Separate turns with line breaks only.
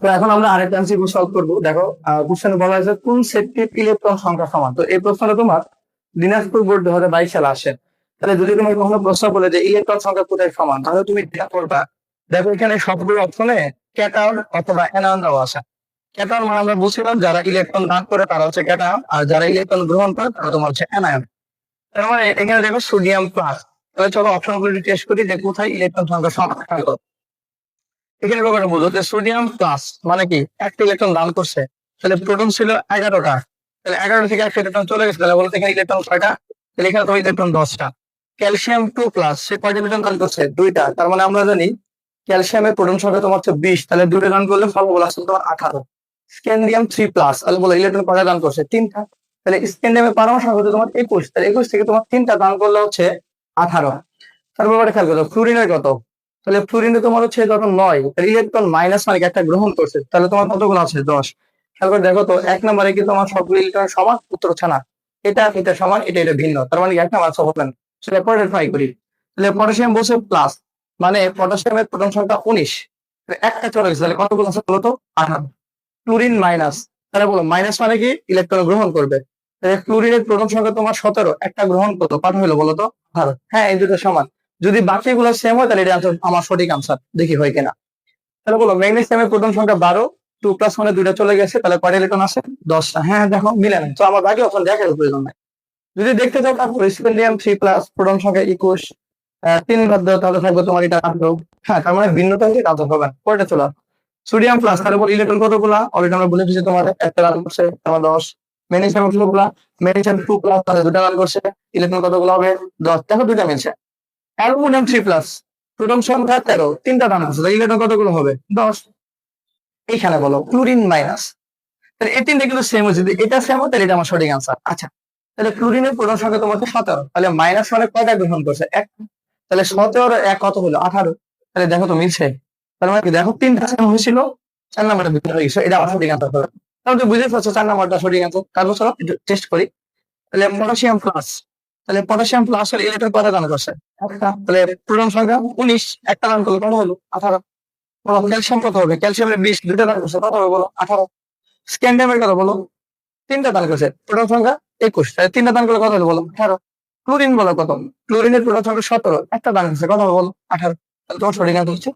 তো এখন আমরা আরেকটা এমসিকিউ সলভ করবো। দেখো কোশ্চেনে বলা হয়েছে কোন সেটটির ইলেকট্রন সংখ্যা সমান। তো এই প্রশ্নটা তোমার দিনাজপুর বোর্ড 2022 সালে আসে। তাহলে যদি তোমার কখনো প্রশ্ন বলে যে ইলেকট্রন সংখ্যা কোথায় সমান, তাহলে তুমি যেটা করবা, দেখো এখানে সবগুলো অপশনে ক্যাটায়ন অথবা অ্যানায়ন দেওয়া আছে। ক্যাটায়ন মানে আমরা বুঝছিলাম যারা ইলেকট্রন দান করে তারা হচ্ছে ক্যাটায়ন, আর যারা ইলেকট্রন গ্রহণ করে তারা তোমার হচ্ছে অ্যানায়ন। তার মানে এখানে দেখো সোডিয়াম প্লাস। তাহলে চলো অপশন গুলো টেস্ট করি যে কোথায় ইলেকট্রন সংখ্যা সমান। এখানে ব্যাপারটা বুঝো যে সোডিয়াম প্লাস মানে কি একটা ইলেকট্রন দান করছে, তাহলে প্রোটন ছিল 11টা, তাহলে 11 থেকে একটা ইলেকট্রন চলে গেছে, তাহলে বলতে এখানে ইলেকট্রন 6টা, তাহলে এখানে তো ইলেকট্রন 10টা। ক্যালসিয়াম 2 প্লাস সে কয়টা ইলেকট্রন দান করছে? 2টা। তার মানে আমরা জানি ক্যালসিয়ামের প্রোটন সংখ্যা তোমার হচ্ছে 20, তাহলে 2টা দান করলে ফলাফল আসছে তোমার 18। স্ক্যান্ডিয়াম 3 প্লাস, তাহলে বলো ইলেকট্রন কয়টা দান করছে? 3টা। তাহলে স্ক্যান্ডিয়ামের পারমাণবিক সংখ্যা হচ্ছে তোমার 21, তাহলে 21 থেকে তোমার 3টা দান করলে হচ্ছে 18। তারপর খেয়াল করো ফ্লুরিনের কত। তাহলে ফ্লুরিনে তোমার হচ্ছে যত 9, তাহলে ইলেকট্রন মাইনাস মানে একটা গ্রহণ করছে, তাহলে তোমার কতগুলো আছে? 10। খেয়াল করে দেখো তো 1 নম্বরে কি তোমার সবগুলো ইলেকট্রন সমান? উত্তর হচ্ছে না, এটা এটা সমান, এটা এটা ভিন্ন, তার মানে 1 নাম্বার সব না। সেটা পরে ট্রাই করি। তাহলে পটাশিয়াম বলছে প্লাস, মানে পটাশিয়ামের প্রোটন সংখ্যা 19, একটা চলে গেছে, তাহলে কতগুলো আছে বলো তো? 18। ক্লোরিন মাইনাস, তাহলে বলো মাইনাস মানে কি ইলেকট্রন গ্রহণ করবে, তাহলে ক্লোরিনের প্রোটন সংখ্যা তোমার 17, একটা গ্রহণ কত? কত হলো বলো তো? 18। হ্যাঁ, এই দুটো সমান। যদি বাকিগুলো সেম হয় তাহলে এটা আমার সঠিক আনসার, দেখি হয় কিনা। তাহলে বলো ম্যাগনেসিয়ামের প্রোটন সংখ্যা 12, 2 প্লাস মানে দুইটা চলে গেছে, তাহলে কয়টা ইলেকট্রন আছে? 10টা। হ্যাঁ দেখো মিলে না, তো আমার বাকি অপশন দেখার প্রয়োজন নাই। যদি দেখতে চাও তারপর স্পেন্ডিয়াম 3 প্লাস প্রোটন সংখ্যা 21, 3 বাদ দাও, তাহলে থাকবে তোমার এটা 8। হ্যাঁ, তার মানে ভিন্নতা হচ্ছে কাজ হবে না। পরেরটা চলো। সোডিয়াম প্লাস, তাহলে বল ইলেকট্রন কতগুলা? অলরেডি আমরা বলে দিয়েছি তোমার একটা রান করছে, তোমার 10। ম্যাগনেসিয়াম কতগুলা? ম্যাগনেসিয়াম 2 প্লাস, তাহলে দুটা রান করছে, ইলেকট্রন কতগুলো হবে? 10। দেখো দুটা মিলছে। অ্যালুমিনিয়াম 3 প্লাস, প্রোটন সংখ্যা 13, তিনটা দান করছে, তাহলে ইলেকট্রন কতগুলো হবে? 10। এইখানে বলো ক্লোরিন মাইনাস, তাহলে এই তিনটা কিন্তু সেম হচ্ছে, যদি এটা সেম হয় তাহলে এটা আমার সঠিক আনসার। আচ্ছা, তাহলে ক্লোরিনের প্রোটন সংখ্যা তোমার 17, তাহলে মাইনাস মানে কয়টা গ্রহণ করছে? এক। তাহলে 17 এক কত হলো? 18। তাহলে দেখো তো মিলছে। তার মানে কি দেখো তিনটা সেম হয়েছিল, 4 নাম্বারটা ভিন্ন হয়ে গেছে, এটা আমার সঠিক আনসার হবে। তাহলে তুমি বুঝতে পারছো 4 নাম্বারটা সঠিক আনসার। তারপর চলো টেস্ট করি। তাহলে পটাশিয়াম প্লাস, তাহলে পটাশিয়াম প্লাস হলে ইলেকট্রন কয়টা দান করছে? একটা। তাহলে প্রোটন সংখ্যা 19, একটা দান করলে কত হলো? 18। বলো ক্যালসিয়াম কত হবে? ক্যালসিয়ামের 20, দুইটা দান করছে, কত হবে বলো? 18। স্ক্যান্ডিয়ামের কথা বলো, তিনটা দান করছে, প্রোটন সংখ্যা 21, তাহলে তিনটা দান করলে কত হলো বলো? 18। ক্লোরিন বলো কত? ক্লোরিনের প্রোটন সংখ্যা 17, একটা দান করছে, কত হবে বলো? 18। তাহলে তোমার সঠিক আনসার হচ্ছে